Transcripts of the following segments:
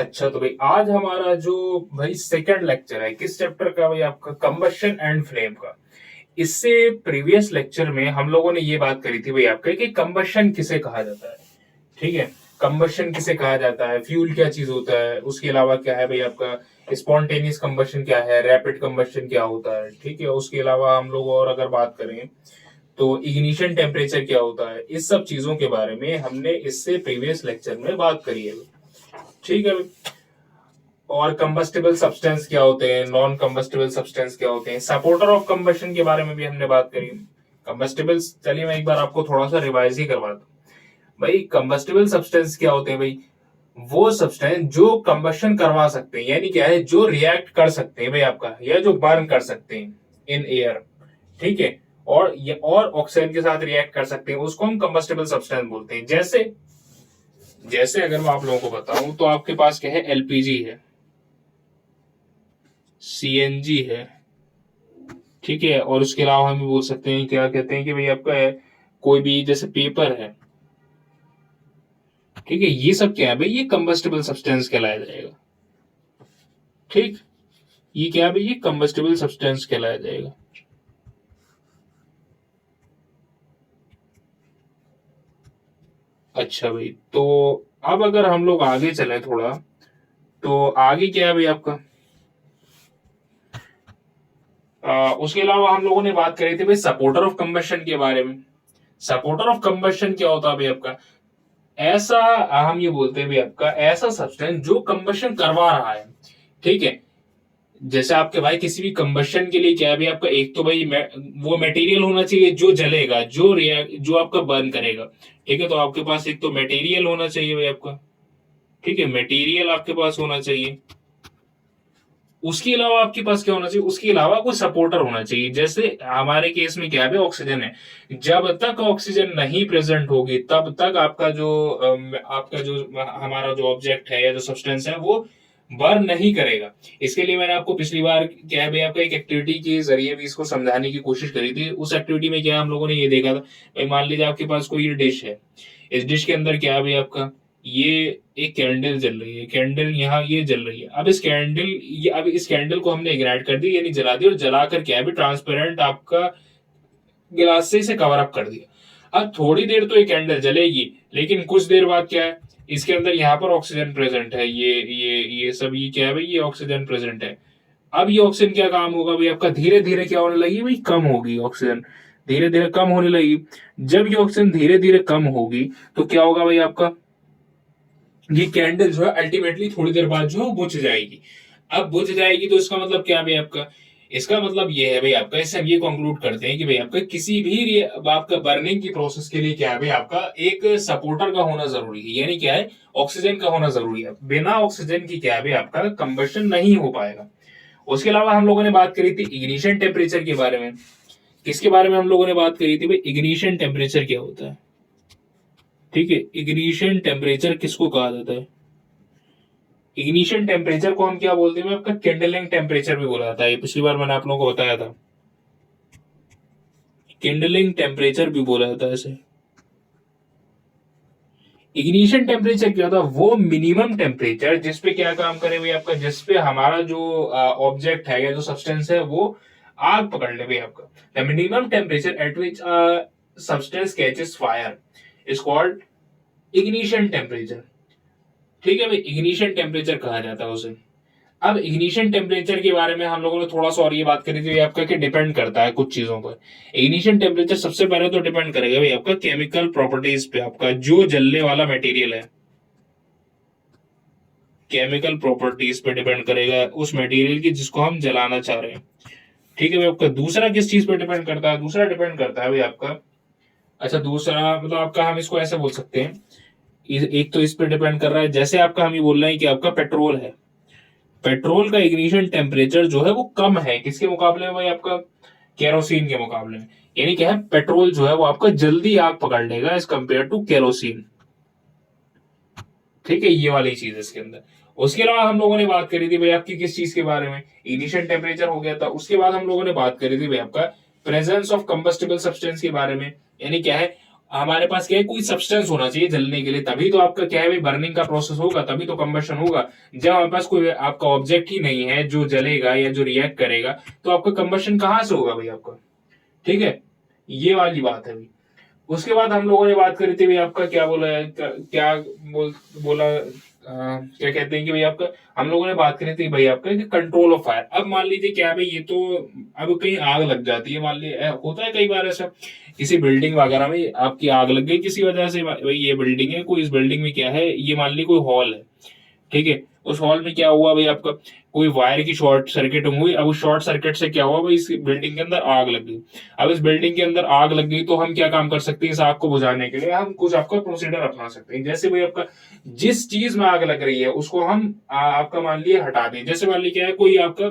अच्छा तो भाई आज हमारा जो भाई सेकंड लेक्चर है किस चैप्टर का भाई आपका कंबशन एंड फ्लेम का। इससे प्रीवियस लेक्चर में हम लोगों ने ये बात करी थी भाई आपका कि कंबशन किसे कहा जाता है। ठीक है, कंबशन किसे कहा जाता है, फ्यूल क्या चीज होता है, उसके अलावा क्या है भाई आपका स्पॉन्टेनियस कंबशन क्या है, रैपिड कंबशन क्या होता है। ठीक है, उसके अलावा हम लोग और अगर बात करें तो इग्निशन टेम्परेचर क्या होता है, इस सब चीजों के बारे में हमने इससे प्रीवियस लेक्चर में बात करी है। ठीक है, और कंबस्टिबल सब्सटेंस क्या होते हैं, नॉन कंबस्टिबल सब्सटेंस क्या होते हैं, सपोर्टर ऑफ कंबशन के बारे में भी हमने बात करी। कंबस्टिबल्स, चलिए मैं एक बार आपको थोड़ा सा रिवाइज ही करवा दूं। भाई कंबस्टिबल सब्सटेंस क्या होते हैं भाई, वो सब्सटेंस जो कंबशन करवा सकते हैं, यानी क्या है जो रिएक्ट कर सकते हैं भाई आपका, या जो बर्न कर सकते हैं इन एयर। ठीक है, और ये और ऑक्सीजन के साथ रिएक्ट कर सकते हैं, उसको हम कंबस्टिबल सब्सटेंस बोलते हैं। जैसे जैसे अगर मैं आप लोगों को बताऊं तो आपके पास क्या है, एलपीजी है, सीएनजी है। ठीक है, और उसके अलावा हम बोल सकते हैं, क्या कहते हैं कि भाई आपका है कोई भी जैसे पेपर है। ठीक है, ये सब क्या है भाई, ये कंबस्टिबल सब्सटेंस कहलाया जाएगा। ठीक, ये क्या है भाई, ये कंबस्टिबल सब्सटेंस कहलाया जाएगा। अच्छा भाई, तो अब अगर हम लोग आगे चले थोड़ा, तो आगे क्या है भाई आपका, उसके अलावा हम लोगों ने बात करी थी भाई सपोर्टर ऑफ कंबशन के बारे में। सपोर्टर ऑफ कंबशन क्या होता है भाई आपका, ऐसा, हम ये बोलते हैं भाई आपका ऐसा सब्सटेंस जो कंबशन करवा रहा है। ठीक है, जैसे आपके भाई किसी भी कंबशन के लिए क्या है भाई आपका, एक तो भाई वो मटेरियल होना चाहिए जो जलेगा, जो रिएक्ट जो आपका बर्न करेगा। ठीक है, तो आपके पास एक तो मटेरियल होना चाहिए भाई आपका। ठीक है, मटेरियल आपके पास होना चाहिए। उसके अलावा आपके पास क्या होना चाहिए, उसके अलावा कोई सपोर्टर होना चाहिए। जैसे हमारे केस में क्या है, ऑक्सीजन है। जब तक ऑक्सीजन नहीं प्रेजेंट होगी तब तक आपका जो हमारा जो ऑब्जेक्ट है या जो सब्सटेंस है वो बर्न नहीं करेगा। इसके लिए मैंने आपको पिछली बार क्या है भाई आपका एक एक्टिविटी के जरिए भी इसको समझाने की कोशिश करी थी। उस एक्टिविटी में क्या हम लोगों ने ये देखा था भाई, मान लीजिए आपके पास कोई डिश है। इस डिश के अंदर क्या है भाई आपका, ये एक कैंडल जल रही है, कैंडल यहाँ ये जल रही है। अब इस कैंडल को हमने इग्नाइट कर दी, यानी जला दी, और जला कर क्या है ट्रांसपेरेंट आपका गिलास से इसे कवर अप कर दिया। अब थोड़ी देर तो ये कैंडल जलेगी, लेकिन कुछ देर बाद क्या है, इसके अंदर यहाँ पर ऑक्सीजन प्रेजेंट है, ये सब ये क्या है भाई, ये ऑक्सीजन प्रेजेंट है। अब ये ऑक्सीजन क्या काम होगा भाई आपका, धीरे धीरे क्या होने लगी भाई, कम होगी ऑक्सीजन, धीरे धीरे कम होने लगी। जब ये ऑक्सीजन धीरे धीरे कम होगी तो क्या होगा भाई आपका, ये कैंडल जो है अल्टीमेटली थोड़ी देर बाद जो है बुझ जाएगी। अब बुझ जाएगी तो इसका मतलब क्या है भाई आपका, इसका मतलब ये है भाई आपका, इससे हम ये कंक्लूड करते हैं कि भाई आपका किसी भी आपका बर्निंग की प्रोसेस के लिए क्या है भाई आपका एक सपोर्टर का होना जरूरी है, यानी क्या है ऑक्सीजन का होना जरूरी है। बिना ऑक्सीजन की क्या है भाई आपका कंबशन नहीं हो पाएगा। उसके अलावा हम लोगों ने बात करी थी इग्निशन टेम्परेचर के बारे में। किसके बारे में हम लोगों ने बात करी थी भाई, इग्निशन टेम्परेचर क्या होता है। ठीक है, इग्निशन टेम्परेचर किसको कहा जाता है, इग्निशन टेम्परेचर को हम क्या बोलते हैं, आपका किंडलिंग टेम्परेचर भी बोला जाता है। पिछली बार मैंने आप लोगों को बताया था, किंडलिंग टेम्परेचर भी बोला जाता है इसे। इग्निशन टेम्परेचर क्या होता है, वो मिनिमम टेम्परेचर जिसपे क्या काम करे भाई आपका, जिसपे हमारा जो ऑब्जेक्ट है या जो सब्सटेंस है वो आग पकड़ ले भाई आपका। The minimum temperature at which substance catches fire is called ignition temperature. ठीक है भाई, इग्निशन टेम्परेचर कहा जाता है उसे। अब इग्निशन टेम्परेचर के बारे में हम लोगों ने थोड़ा सा और ये बात करी थी आपका कि डिपेंड करता है कुछ चीजों पर। इग्निशन टेम्परेचर सबसे पहले तो डिपेंड करेगा भाई आपका केमिकल प्रॉपर्टीज पे, आपका जो जलने वाला मटेरियल है, केमिकल प्रॉपर्टीज पे डिपेंड करेगा उस मटेरियल की जिसको हम जलाना चाह रहे हैं। ठीक है भाई, आपका दूसरा किस चीज पे डिपेंड करता है, दूसरा डिपेंड करता है भाई आपका, अच्छा दूसरा मतलब आपका हम इसको ऐसे बोल सकते हैं, एक तो इस पे डिपेंड कर रहा है, जैसे आपका हम ये बोल रहे हैं कि आपका पेट्रोल है, पेट्रोल का इग्निशन टेम्परेचर जो है वो कम है किसके मुकाबले में भाई आपका, केरोसिन के मुकाबले में। यानी क्या है, पेट्रोल जो है वो आपका जल्दी आग पकड़ लेगा एज कंपेयर टू केरोसिन। ठीक है, ये वाली चीज इसके अंदर। उसके अलावा हम लोगों ने बात करी थी भाई आपकी किस चीज के बारे में, इग्निशन टेम्परेचर हो गया था। उसके बाद हम लोगों ने बात करी थी भाई आपका प्रेजेंस ऑफ कंबस्टिबल सब्सटेंस के बारे में, यानी क्या है हमारे पास क्या है, कोई सब्सटेंस होना चाहिए जलने के लिए, तभी तो आपका क्या है भाई बर्निंग का प्रोसेस होगा, तभी तो कंबशन होगा। जब हमारे पास कोई आपका ऑब्जेक्ट ही नहीं है जो जलेगा या जो रिएक्ट करेगा, तो आपका कंबशन कहाँ से होगा भाई आपका। ठीक है, ये वाली बात है भाई। उसके बाद हम लोगों ने बात करी थी भाई आपका क्या बोला है, क्या बोला क्या कहते हैं कि भाई आपका, हम लोगों ने बात करी थी भाई आपका कि कंट्रोल ऑफ फायर। अब मान लीजिए क्या है भाई, ये तो अब कहीं आग लग जाती है, मान लीजिए होता है कई बार ऐसा, किसी बिल्डिंग वगैरह में आपकी आग लग गई किसी वजह से, भाई ये बिल्डिंग है, कोई इस बिल्डिंग में क्या है, ये मान ली कोई हॉल है, ठीक है, उस हॉल में क्या हुआ भाई आपका, कोई वायर की शॉर्ट सर्किट हुई, अब उस शॉर्ट सर्किट से क्या हुआ भाई, इस बिल्डिंग के अंदर आग लग गई। अब इस बिल्डिंग के अंदर आग लग गई तो हम क्या काम कर सकते हैं, इस आग को बुझाने के लिए हम कुछ आपका प्रोसीजर अपना सकते हैं। जैसे भाई आपका जिस चीज में आग लग रही है उसको हम आपका मान लिया हटा दें। जैसे मान लीजिए क्या है, कोई आपका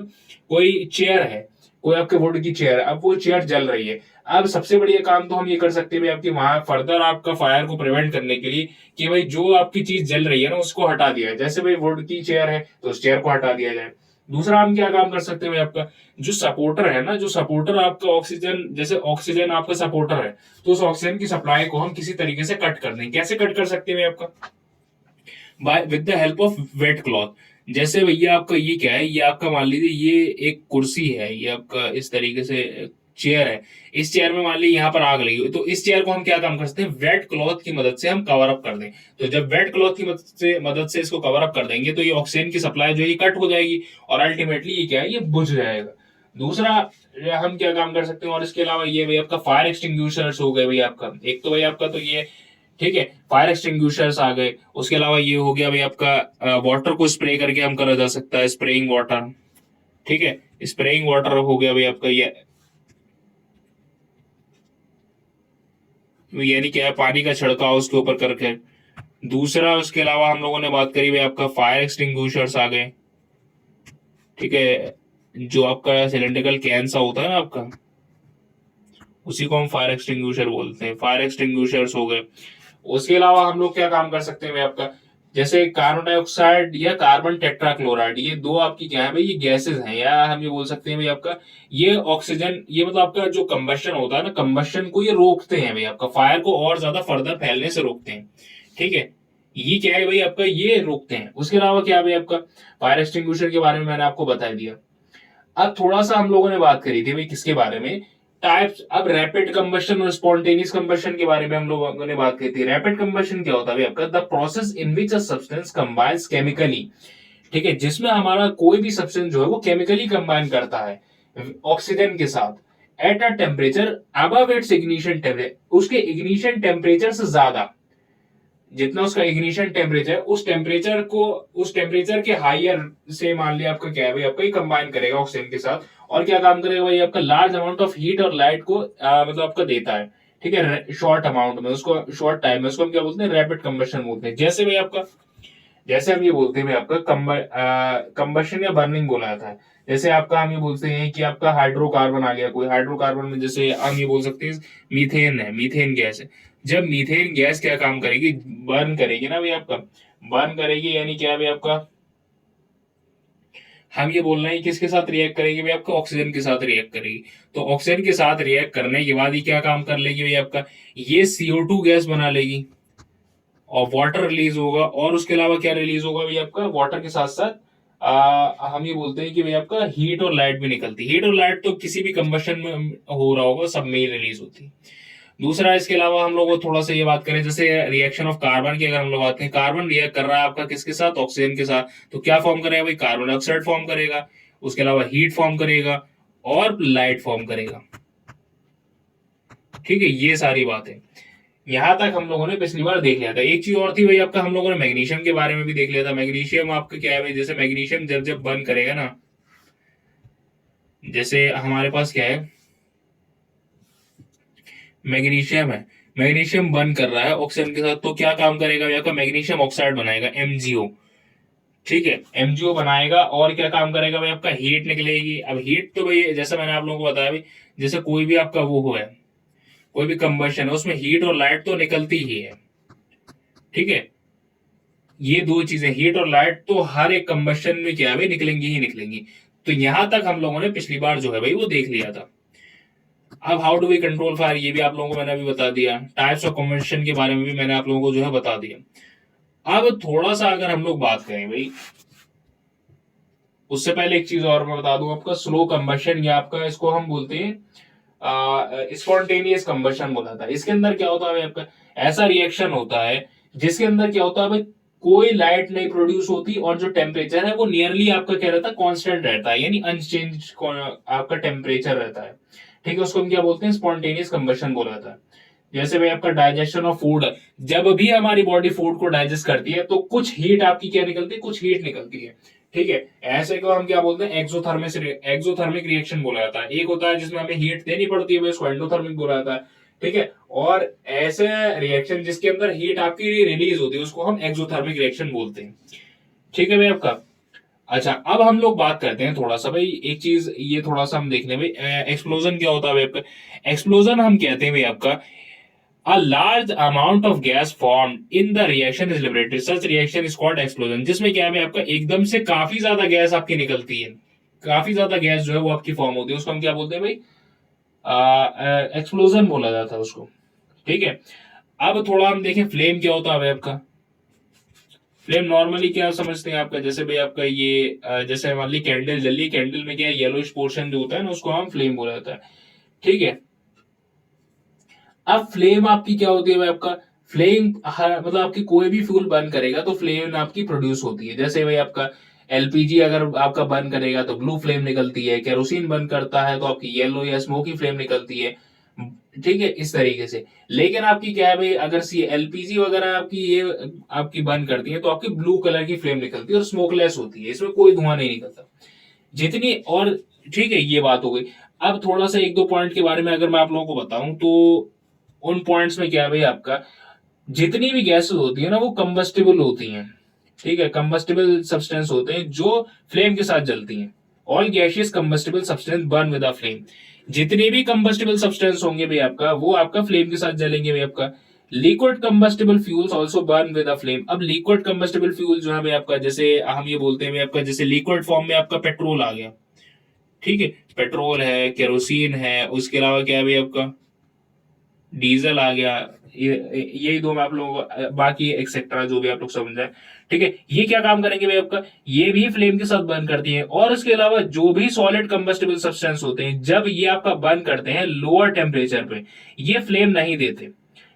कोई चेयर है, कोई आपके वुड की चेयर है, अब वो चेयर जल रही है। अब सबसे बढ़िया काम तो हम ये कर सकते हैं भाई आपकी वहां फर्दर आपका फायर को प्रिवेंट करने के लिए, कि भाई जो आपकी चीज जल रही है ना उसको हटा दिया है। जैसे भाई वुड की चेयर है तो उस चेयर को हटा दिया जाए। दूसरा हम क्या काम कर सकते हैं भाई आपका, जो सपोर्टर है ना, जो सपोर्टर आपका ऑक्सीजन, जैसे ऑक्सीजन आपका सपोर्टर है, तो उस ऑक्सीजन की सप्लाई को हम किसी तरीके से कट कर दें। कैसे कट कर सकते हैं भाई आपका, by with the help of wet cloth. जैसे भैया आपका ये क्या है, ये आपका मान लीजिए ये एक कुर्सी है, ये आपका इस तरीके से चेयर है, इस चेयर में मान लीजिए यहाँ पर आग लगी, तो इस चेयर को हम क्या काम कर सकते हैं, वेट क्लॉथ की मदद से हम कवर अप कर दें। तो जब वेट क्लॉथ की मदद से इसको कवर अप कर देंगे तो ये ऑक्सीजन की सप्लाई जो है कट हो जाएगी, और अल्टीमेटली ये क्या है, ये बुझ जाएगा। दूसरा हम क्या काम कर सकते हैं, और इसके अलावा ये भाई आपका फायर एक्सटिंग्विशर्स हो गए भाई आपका, एक तो भाई आपका तो ये, ठीक है, फायर एक्सटिंग्विशर्स आ गए। उसके अलावा ये हो गया भाई आपका वाटर को स्प्रे करके हम करा जा सकता है, स्प्रेइंग वाटर, ठीक है, स्प्रेइंग वाटर हो गया भाई आपका ये, यानी क्या है, पानी का छिड़काव उसके ऊपर करके। दूसरा उसके अलावा हम लोगों ने बात करी भाई आपका फायर एक्सटिंग्विशर्स आ गए, ठीक है, जो आपका सिलेंड्रिकल कैन सा होता है ना आपका, उसी को हम फायर एक्सटिंग्विशर बोलते हैं, फायर एक्सटिंग्विशर्स हो गए। उसके अलावा हम लोग क्या काम कर सकते हैं भाई आपका, जैसे कार्बन डाइऑक्साइड या कार्बन टेट्राक्लोराइड, ये दो आपकी क्या है भाई, ये गैसेस हैं, या हम ये बोल सकते हैं भाई आपका, ये ऑक्सीजन, ये मतलब आपका जो कंबशन होता है ना, कंबशन को ये रोकते हैं भाई आपका, फायर को और ज्यादा फर्दर फैलने से रोकते हैं। ठीक है, ये क्या है भाई आपका, ये रोकते हैं। उसके अलावा क्या है भाई आपका, फायर एक्सटिंग्विशर के बारे में मैंने आपको बता दिया। अब थोड़ा सा हम लोगों ने बात करी थी भाई किसके बारे में, टाइप्स। अब रैपिड कंबशन और स्पॉन्टेनियस कंबशन के बारे में हम लोगों ने बात की थी। रैपिड कंबशन क्या होता है आपका, the process in which a substance combines chemically, ठीक है, जिसमें हमारा कोई भी सब्सटेंस जो है वो केमिकली कंबाइन करता है ऑक्सीजन के साथ at a temperature above it's ignition temperature, उसके इग्निशन टेम्परेचर से ज्यादा, जितना उसका इग्निशन टेम्परेचर, उस टेम्परेचर के हाइयर से मान लिया आपका क्या है भाई आपका, कंबाइन करेगा ऑक्सीजन के साथ, और क्या काम करेगा भाई आपका, लार्ज अमाउंट ऑफ हीट और लाइट को मतलब आपका देता है। ठीक है, शॉर्ट अमाउंट में, उसको शॉर्ट टाइम में, उसको हम क्या बोलते हैं, रैपिड कंबशन बोलते हैं। जैसे भाई आपका, जैसे हम ये बोलते हैं भाई आपका कंबशन या बर्निंग बोला जाता है। जैसे आपका हम ये बोलते हैं कि आपका हाइड्रोकार्बन आ गया, कोई हाइड्रोकार्बन में जैसे हम ये बोल सकते हैं मीथेन है, मीथेन गैस है। जब मीथेन गैस क्या काम करेगी, बर्न करेगी ना भाई आपका, बर्न करेगी, यानी क्या भाई आपका, हम ये बोल रहे हैं किसके साथ रिएक्ट करेगी भाई आपका, ऑक्सीजन के साथ रिएक्ट करेगी। तो ऑक्सीजन के साथ रिएक्ट करने के बाद ये क्या काम कर लेगी भाई आपका, ये CO2 गैस बना लेगी और वाटर रिलीज होगा। और उसके अलावा क्या रिलीज होगा भाई आपका, वाटर के साथ साथ हम ये बोलते हैं कि भाई आपका हीट और लाइट भी निकलती है। हीट और लाइट तो किसी भी कंबशन में हो रहा होगा, सब में ही रिलीज होती है। दूसरा इसके अलावा हम लोग थोड़ा सा ये बात करें, जैसे रिएक्शन ऑफ कार्बन की अगर हम लोग बात करें, कार्बन रिएक्ट कर रहा है आपका किसके साथ, ऑक्सीजन के साथ, तो क्या फॉर्म करेगा भाई, कार्बन डाइऑक्साइड फॉर्म करेगा, उसके अलावा हीट फॉर्म करेगा और लाइट फॉर्म करेगा। ठीक है, ये सारी बातें यहां तक हम लोगों ने पिछली बार देख लिया था। एक चीज और थी भाई आपका, हम लोगों ने मैग्नीशियम के बारे में भी देख लिया था। मैग्नीशियम आपका क्या है भाई, जैसे मैग्नीशियम जब जब बर्न करेगा ना, जैसे हमारे पास क्या है, मैग्नीशियम है, मैग्नीशियम बर्न कर रहा है ऑक्सीजन के साथ, तो क्या काम करेगा भाई आपका, मैग्नीशियम ऑक्साइड बनाएगा, MgO। ठीक है, MgO बनाएगा और क्या काम करेगा भाई आपका, हीट निकलेगी। अब हीट तो भाई जैसा मैंने आप लोगों को बताया भाई, जैसे कोई भी आपका वो हो है, कोई भी कंबशन है उसमें हीट और लाइट तो निकलती ही है। ठीक है, ये दो चीजें, हीट और लाइट, तो हर एक कंबशन में क्या है भाई, निकलेंगी ही निकलेंगी। तो यहां तक हम लोगों ने पिछली बार जो है भाई वो देख लिया था। अब how do we control fire, ये भी आप लोगों को मैंने अभी बता दिया। टाइप्स ऑफ कम्बशन के बारे में भी मैंने आप लोगों को जो है बता दिया। अब थोड़ा सा अगर हम लोग बात करें भाई, उससे पहले एक चीज और मैं बता दूं आपका, स्लो कंबशन या आपका इसको हम बोलते हैं स्पॉन्टेनियस कंबशन बोला था। इसके अंदर क्या होता है आपका, ऐसा रिएक्शन होता है जिसके अंदर क्या होता है भाई, कोई लाइट नहीं प्रोड्यूस होती और जो टेम्परेचर है वो नियरली आपका क्या रहता है, कांस्टेंट रहता है, यानी अनचेंज आपका टेम्परेचर रहता है। ठीक है, उसको हम क्या बोलते हैं, स्पॉन्टेनियस कंबशन बोला था। जैसे भाई आपका डाइजेशन ऑफ फूड, जब भी हमारी बॉडी फूड को डाइजेस्ट करती है तो कुछ हीट आपकी क्या निकलती है, कुछ हीट निकलती है। ठीक है, ऐसे को हम क्या बोलते हैं, एक्सोथर्मिक रिएक्शन बोला जाता है। एक होता है जिसमें हमें हीट देनी पड़ती है, उसको एंडोथर्मिक बोला जाता है। ठीक है, और ऐसे रिएक्शन जिसके अंदर हीट आपकी रिलीज होती है उसको हम एक्सोथर्मिक रिएक्शन बोलते हैं। ठीक है भाई आपका। अच्छा, अब हम लोग बात करते हैं थोड़ा सा भाई, एक चीज ये थोड़ा सा हम देख लें भाई, एक्सप्लोजन क्या होता है भाई आपका। एक्सप्लोजन हम कहते हैं भाई आपका, a large amount of gas formed in the reaction is liberated, such reaction is called explosion। जिसमें क्या है आपका, एकदम से काफी ज्यादा गैस आपकी निकलती है, काफी ज्यादा गैस जो है वो आपकी फॉर्म होती है, उसको हम क्या बोलते हैं भाई, एक्सप्लोजन बोला जाता है उसको। ठीक है, अब थोड़ा हम देखें फ्लेम क्या होता है भाई आपका। फ्लेम नॉर्मली क्या समझते हैं आपका, जैसे भाई आपका ये जैसे मान ली कैंडल जल रही है, कैंडल में क्या है, येलोइश पोर्शन जो होता है ना उसको हम फ्लेम बोला जाता है। ठीक है, अब फ्लेम आपकी क्या होती है भाई आपका, फ्लेम मतलब आपकी कोई भी फ्यूल बर्न करेगा तो फ्लेम आपकी प्रोड्यूस होती है। जैसे भाई आपका एलपीजी अगर आपका बर्न करेगा तो ब्लू फ्लेम निकलती है, केरोसिन बर्न करता है तो आपकी येलो या स्मोकी फ्लेम निकलती है। ठीक है, इस तरीके से। लेकिन आपकी क्या है भाई, अगर सी एलपीजी वगैरह आपकी ये आपकी बर्न करती है तो आपकी ब्लू कलर की फ्लेम निकलती है और स्मोकलेस होती है, इसमें कोई धुआं नहीं निकलता जितनी और। ठीक है, ये बात हो गई। अब थोड़ा सा एक दो पॉइंट के बारे में अगर मैं आप लोगों को बताऊं तो उन पॉइंट्स में क्या है भाई आपका, जितनी भी गैसेस होती है ना वो कंबस्टिबल होती हैं। ठीक है, कंबस्टिबल सब्सटेंस होते हैं जो फ्लेम के साथ जलती हैं। All gaseous combustible substance burn with a flame. जितने भी कंबस्टिबल सब्सटेंस होंगे भाई आपका वो आपका फ्लेम के साथ जलेंगे भाई आपका। Liquid combustible fuels also burn with a flame. अब लिक्विड कंबस्टिबल फ्यूल जो है भाई आपका, जैसे हम ये बोलते हैं भाई आपका, जैसे लिक्विड फॉर्म में आपका पेट्रोल आ गया। ठीक है, पेट्रोल है, केरोसिन है, उसके अलावा क्या है भाई आपका, डीजल आ गया। ये यही दो मैं आप लोगों को, बाकी एक्सेट्रा जो भी आप लोग समझ जाए। ठीक है, ये क्या काम करेंगे भाई आपका, ये भी फ्लेम के साथ बर्न करती है। और उसके अलावा जो भी सॉलिड कंबस्टिबल सब्सटेंस होते हैं जब ये आपका बर्न करते हैं लोअर टेम्परेचर पे, ये फ्लेम नहीं देते।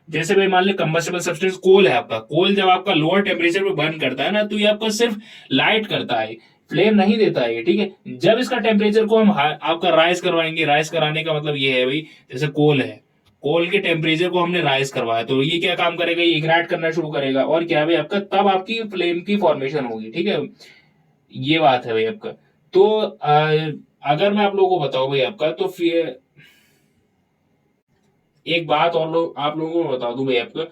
जैसे भाई मान ली कंबस्टिबल सब्सटेंस कोल है आपका, कोल जब आपका लोअर टेम्परेचर पे बर्न करता है ना तो ये आपका सिर्फ लाइट करता है, फ्लेम नहीं देता है ये। ठीक है, जब इसका टेम्परेचर को हम आपका राइज करवाएंगे, राइज कराने का मतलब ये है भाई, जैसे कोल है, कोल के टेम्परेचर को हमने राइज करवाया तो ये क्या काम करेगा, ये इग्नाइट करना शुरू करेगा और क्या भाई आपका, तब आपकी फ्लेम की फॉर्मेशन होगी। ठीक है, ये बात है भाई आपका। तो अगर मैं आप लोगों को बताऊं भाई आपका, तो फिर एक बात और आप लोगों को बता दूं भाई आपका,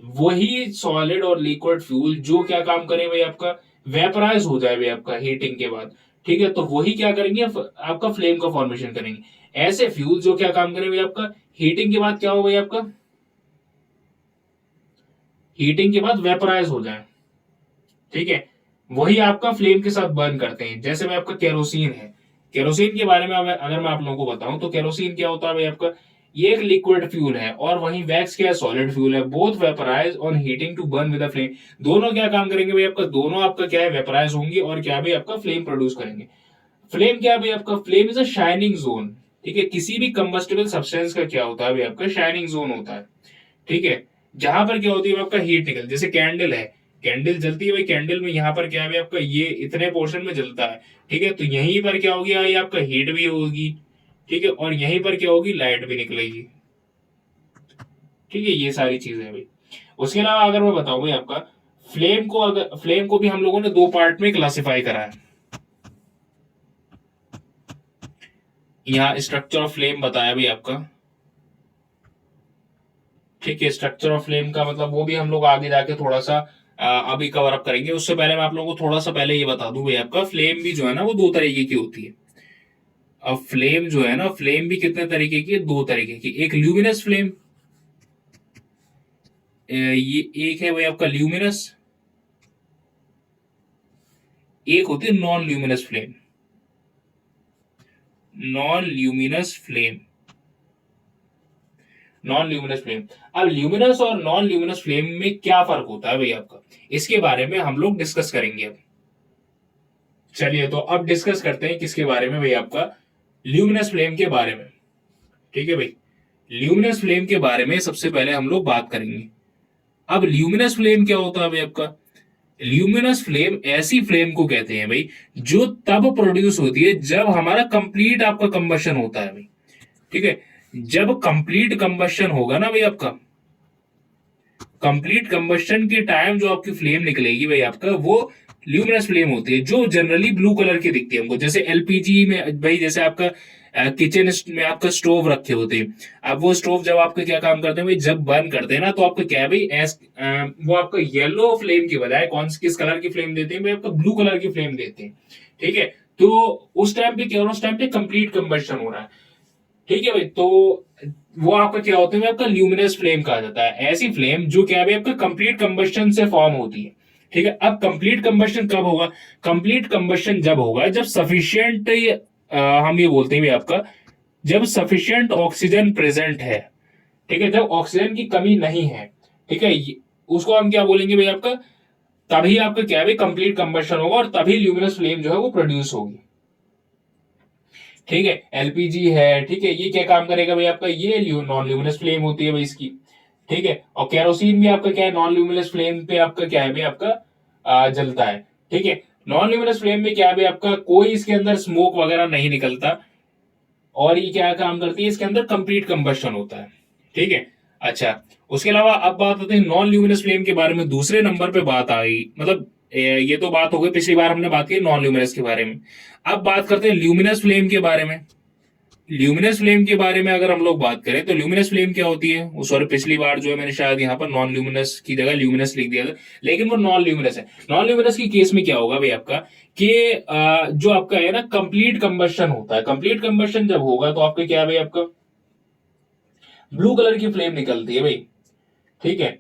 वही सॉलिड और लिक्विड फ्यूल जो क्या काम करे भाई आपका, वेपराइज हो जाए भाई आपका हीटिंग के बाद। ठीक है, तो वही क्या करेंगे, आपका फ्लेम का फॉर्मेशन करेंगे। ऐसे फ्यूल जो क्या काम करें भाई आपका, हीटिंग के बाद क्या हो भाई आपका, हीटिंग के बाद वेपराइज हो जाए। ठीक है, वही आपका फ्लेम के साथ बर्न करते हैं। जैसे मैं आपका केरोसिन है, केरोसिन के बारे में अगर मैं आप लोगों को बताऊं तो केरोसिन क्या होता है भाई आपका, ये एक लिक्विड फ्यूल है और वहीं वैक्स क्या है, सॉलिड फ्यूल है। Both vaporize on heating to burn with a flame. दोनों क्या काम करेंगे भाई आपका, दोनों आपका क्या है, वेपराइज होंगे और क्या भाई आपका फ्लेम प्रोड्यूस करेंगे। फ्लेम क्या है भाई आपका, flame is a shining zone. ठीक है, किसी भी कंबस्टिबल सब्सटेंस का क्या होता है भाई आपका, शाइनिंग जोन होता है। ठीक है, जहां पर क्या होती है आपका, हीट निकल, जैसे कैंडल है, कैंडल जलती है भाई, कैंडल में यहाँ पर क्या है आपका, ये इतने पोर्शन में जलता है। ठीक है, तो यहीं पर क्या होगी, ये आपका हीट भी होगी। ठीक है, और यहीं पर क्या होगी, लाइट भी निकलेगी। ठीक है, ये सारी चीजें हैं भाई। उसके अलावा अगर मैं बताऊं भाई आपका, फ्लेम को भी हम लोगों ने दो पार्ट में क्लासिफाई करा है। यहाँ स्ट्रक्चर ऑफ फ्लेम बताया भाई आपका। ठीक है, स्ट्रक्चर ऑफ फ्लेम का मतलब वो भी हम लोग आगे जाके थोड़ा सा अभी कवर अप करेंगे। उससे पहले मैं आप लोगों को थोड़ा सा पहले ये बता दूं भाई आपका, फ्लेम भी जो है ना वो दो तरीके की होती है। अब फ्लेम जो है ना, फ्लेम भी कितने तरीके की है, दो तरीके की। एक ल्यूमिनस फ्लेम, ये एक है भाई आपका ल्यूमिनस, एक होती है non luminous flame. Non luminous flame, non luminous flame. अब ल्यूमिनस और नॉन ल्यूमिनस फ्लेम में क्या फर्क होता है भाई आपका, इसके बारे में हम लोग डिस्कस करेंगे अब। चलिए तो अब डिस्कस करते हैं किसके बारे में भाई, आपका ल्यूमिनस फ्लेम के बारे में। ठीक है भाई, ल्यूमिनस फ्लेम के बारे में सबसे पहले हम लोग बात करेंगे। अब ल्यूमिनस फ्लेम क्या होता है भाई आपका, ल्यूमिनस फ्लेम ऐसी फ्लेम को कहते हैं भाई जो तब प्रोड्यूस होती है जब हमारा कंप्लीट आपका कंबशन होता है भाई। ठीक है, जब कंप्लीट कंबशन होगा ना भाई आपका, कंप्लीट कंबशन के टाइम जो आपकी फ्लेम निकलेगी भाई आपका, वो ल्यूमिनस फ्लेम होती है, जो जनरली ब्लू कलर की दिखती है हमको। जैसे एलपीजी में भाई, जैसे आपका किचन में आपका स्टोव रखे होते हैं, अब वो स्टोव जब आपका क्या काम करते हैं भाई, जब बर्न करते हैं ना, तो आपका क्या है भाई, वो आपका येलो फ्लेम की बजाय किस कलर की फ्लेम देते हैं भाई, आपका ब्लू कलर की फ्लेम देते हैं। ठीक है, तो उस टाइम पे क्या हो रहा है, उस टाइम पे कंप्लीट कंबशन हो रहा है। ठीक है भाई, तो वो आपका क्या होता है, आपका ल्यूमिनस फ्लेम कहा जाता है, ऐसी फ्लेम जो क्या है आपका कंप्लीट कंबशन से फॉर्म होती है। ठीक है, अब कंप्लीट कंबशन कब होगा, कंप्लीट कंबशन जब होगा जब सफिशियंट, हम ये बोलते हैं भाई आपका, जब सफिशियंट ऑक्सीजन प्रेजेंट है। ठीक है, जब ऑक्सीजन की कमी नहीं है। ठीक है, उसको हम क्या बोलेंगे भाई आपका, तभी आपका क्या है, कंप्लीट कंबशन होगा और तभी ल्यूमिनस फ्लेम जो है वो प्रोड्यूस होगी। ठीक है, एलपीजी है, ठीक है, ये क्या काम करेगा भाई आपका, ये नॉन ल्यूमिनस फ्लेम होती है भाई इसकी। ठीक है, और केरोसिन भी आपका क्या है, नॉन ल्यूमिनस फ्लेम पे आपका क्या है भाई आपका जलता है। ठीक है, नॉन ल्यूमिनस फ्लेम में क्या है भाई आपका, कोई इसके अंदर स्मोक वगैरह नहीं निकलता, और ये क्या काम करती है, इसके अंदर कंप्लीट कंबशन होता है। ठीक है, अच्छा, उसके अलावा अब बात होती है नॉन ल्यूमिनस फ्लेम के बारे में, दूसरे नंबर पे बात आई, मतलब ये तो बात हो गई, पिछली बार हमने बात की नॉन ल्यूमिनस के बारे में। अब बात करते हैं ल्यूमिनस फ्लेम के बारे में। ल्यूमिनस फ्लेम के बारे में अगर हम लोग बात करें तो ल्यूमिनस फ्लेम क्या होती है, सॉरी पिछली बार जो है मैंने शायद यहाँ पर नॉन ल्यूमिनस की जगह ल्यूमिनस लिख दिया था, लेकिन वो नॉन ल्यूमिनस है। नॉन ल्यूमिनस की केस में क्या होगा भाई आपका, कि जो आपका है ना कंप्लीट कंबशन होता है, कंप्लीट कंबशन जब होगा तो आपका क्या है भाई आपका, ब्लू कलर की फ्लेम निकलती है भाई। ठीक है,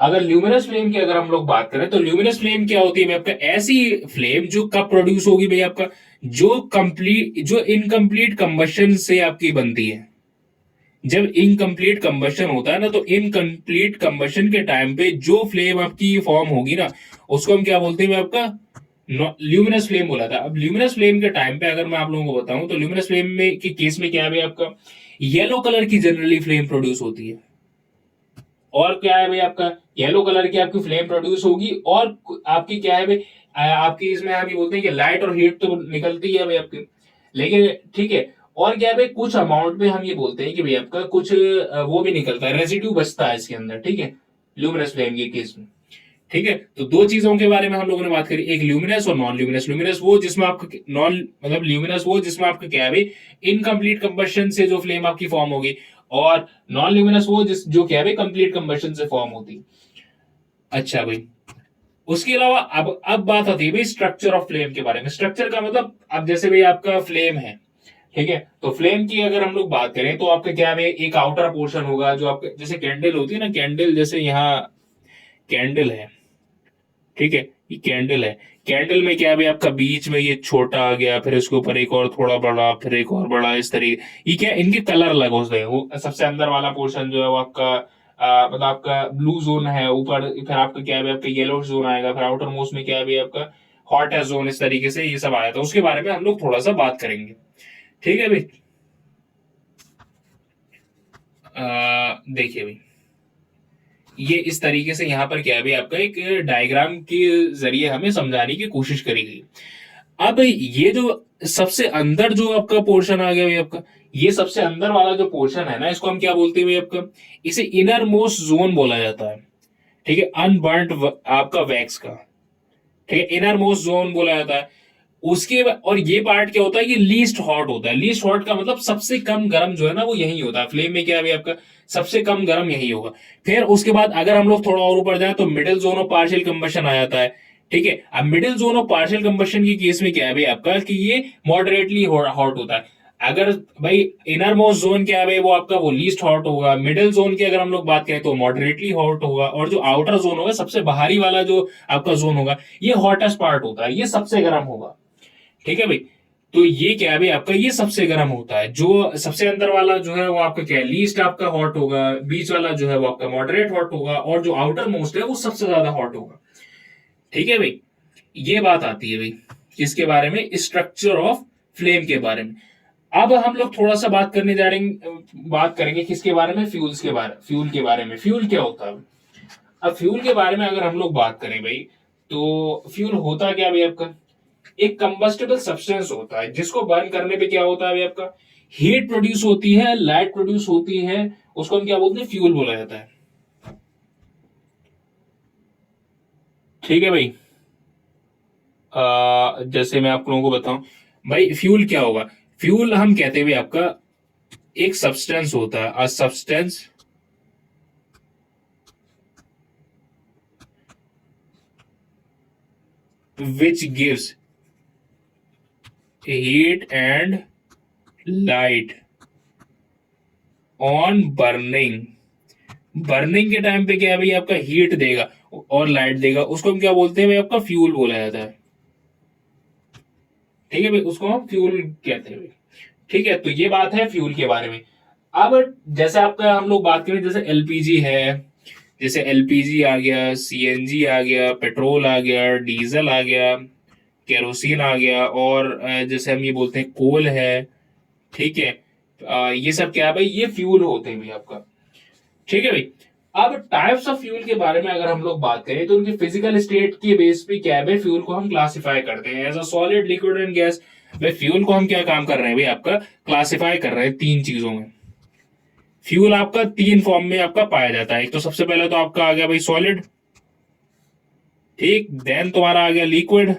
अगर ल्यूमिनस फ्लेम की अगर हम लोग बात करें तो ल्यूमिनस फ्लेम क्या होती है भाई आपका, ऐसी फ्लेम जो कब प्रोड्यूस होगी भाई आपका, जो इनकम्प्लीट कंबशन से आपकी बनती है। जब इनकम्प्लीट कंबशन होता है ना, तो इनकम्प्लीट कंबशन के टाइम पे जो फ्लेम आपकी फॉर्म होगी ना, उसको हम क्या बोलते हैं भाई आपका, ल्यूमिनस फ्लेम बोला था। अब ल्यूमिनस फ्लेम के टाइम पे अगर मैं आप लोगों को बताऊं तो ल्यूमिनस फ्लेम में की केस में क्या है भाई आपका, येलो कलर की जनरली फ्लेम प्रोड्यूस होती है। और क्या है भाई आपका, येलो कलर की आपकी फ्लेम प्रोड्यूस होगी, और आपकी क्या है भाई, आपकी इसमें हम ये बोलते हैं कि लाइट और हीट तो निकलती है भाई आपकी, लेकिन ठीक है, और क्या है भाई, कुछ अमाउंट में हम ये बोलते हैं कि भाई आपका कुछ वो भी निकलता है, रेसिड्यू बचता है इसके अंदर। ठीक है, ल्यूमिनस फ्लेम के केस में। ठीक है, तो दो चीजों के बारे में हम लोगों ने बात करी, एक ल्यूमिनस और नॉन ल्यूमिनस। ल्यूमिनस वो जिसमें आपका नॉन मतलब ल्यूमिनस वो जिसमें आपका क्या है भाई, इनकम्प्लीट कंबशन से जो फ्लेम आपकी फॉर्म होगी, और नॉन ल्यूमिनस वो जो क्या है भाई कंप्लीट कंबशन से फॉर्म होती। अच्छा भाई, उसके अलावा अब बात आती है भाई स्ट्रक्चर ऑफ फ्लेम के बारे में। स्ट्रक्चर का मतलब, अब जैसे भाई आपका फ्लेम है, ठीक है, तो फ्लेम की अगर हम लोग बात करें तो आपका क्या है, एक आउटर पोर्शन होगा जो आपके, जैसे कैंडल होती है ना, कैंडल जैसे यहाँ कैंडल है, ठीक है, ये कैंडल है, कैंडल में क्या है भाई आपका, बीच में ये छोटा आ गया, फिर उसके ऊपर एक और थोड़ा बड़ा, फिर एक और बड़ा, इस तरीके, ये क्या इनके कलर अलग होते हैं। वो सबसे अंदर वाला पोर्शन जो है वो आपका मतलब आपका ब्लू जोन है ऊपर, फिर आपका क्या है भाई आपका येलो जोन आएगा, फिर आउटर मोस्ट में क्या है भाई आपका हॉटेस्ट जोन, इस तरीके से ये सब आया था। उसके बारे में हम लोग थोड़ा सा बात करेंगे। ठीक है भाई, देखिए भाई, ये इस तरीके से यहाँ पर क्या है भाई आपका एक डायग्राम के जरिए हमें समझाने की कोशिश करी गई। अब ये जो सबसे अंदर जो आपका पोर्शन आ गया भाई आपका, ये सबसे अंदर वाला जो पोर्शन है ना, इसको हम क्या बोलते हैं भाई आपका, इसे इनर मोस्ट जोन बोला जाता है। ठीक है, अनबर्न्ट आपका वैक्स का, ठीक है, इनर मोस्ट जोन बोला जाता है। उसके और ये पार्ट क्या होता है कि लीस्ट हॉट होता है। लीस्ट हॉट का मतलब सबसे कम गर्म जो है ना वो यही होता है। फ्लेम में क्या है आपका सबसे कम गर्म यही होगा। फिर उसके बाद अगर हम लोग थोड़ा और ऊपर जाए तो middle zone of partial combustion आ जाता है। ठीक है, अब middle zone of partial combustion के केस में क्या है भाई आपका कि ये मॉडरेटली हॉट होता है। अगर भाई इनर मोस्ट जोन क्या है भाई वो आपका वो लीस्ट हॉट होगा। मिडिल जोन की अगर हम लोग बात करें तो मॉडरेटली हॉट होगा, और जो आउटर जोन होगा सबसे बाहरी वाला जो आपका जोन होगा ये हॉटेस्ट पार्ट होता है, ये सबसे गर्म होगा। ठीक है भाई, तो ये क्या है भाई आपका, ये सबसे गर्म होता है। जो सबसे अंदर वाला जो है वो आपका क्या है, लीस्ट आपका हॉट होगा, बीच वाला जो है वो आपका मॉडरेट हॉट होगा, और जो आउटर मोस्ट है वो सबसे ज्यादा हॉट होगा। ठीक है भाई, ये बात आती है भाई किसके बारे में, स्ट्रक्चर ऑफ फ्लेम के बारे में। अब हम लोग थोड़ा सा बात करेंगे किसके बारे में, फ्यूल के बारे में। फ्यूल क्या होता है? अब फ्यूल के बारे में अगर हम लोग बात करें भाई, तो फ्यूल होता क्या भाई आपका, एक कंबस्टेबल सब्सटेंस होता है जिसको बर्न करने पे क्या होता है भाई आपका, हीट प्रोड्यूस होती है, लाइट प्रोड्यूस होती है, उसको हम क्या बोलते हैं, फ्यूल बोला जाता है। ठीक है भाई। जैसे मैं आप लोगों को बताऊं भाई, फ्यूल क्या होगा। फ्यूल हम कहते हैं भाई आपका, एक सब्सटेंस होता है, a substance which gives heat and light on burning. Burning के टाइम पे क्या है भाई आपका, हीट देगा और लाइट देगा, उसको हम क्या बोलते हैं भाई आपका, फ्यूल बोला जाता है। ठीक है भाई, उसको हम फ्यूल कहते हैं भाई। ठीक है, तो ये बात है फ्यूल के बारे में। अब जैसे आपका हम लोग बात करें, जैसे एलपीजी है, जैसे एलपीजी आ गया, सीएनजी आ गया, पेट्रोल आ गया, डीजल आ गया, केरोसिन आ गया, और जैसे हम ये बोलते हैं कोल है। ठीक है, ये सब क्या है भाई, ये फ्यूल होते हैं भाई आपका। ठीक है भाई। अब टाइप्स ऑफ फ्यूल के बारे में अगर हम लोग बात करें, तो उनके फिजिकल स्टेट के बेस पे क्या है भाई, फ्यूल को हम क्लासिफाई करते हैं as a solid, liquid and gas. भाई फ्यूल को हम क्या काम कर रहे हैं भाई आपका, क्लासिफाई कर रहे हैं तीन चीजों में। फ्यूल आपका तीन फॉर्म में आपका पाया जाता है। एक तो सबसे पहले तो आपका आ गया भाई सॉलिड, ठीक, देन तुम्हारा आ गया लिक्विड,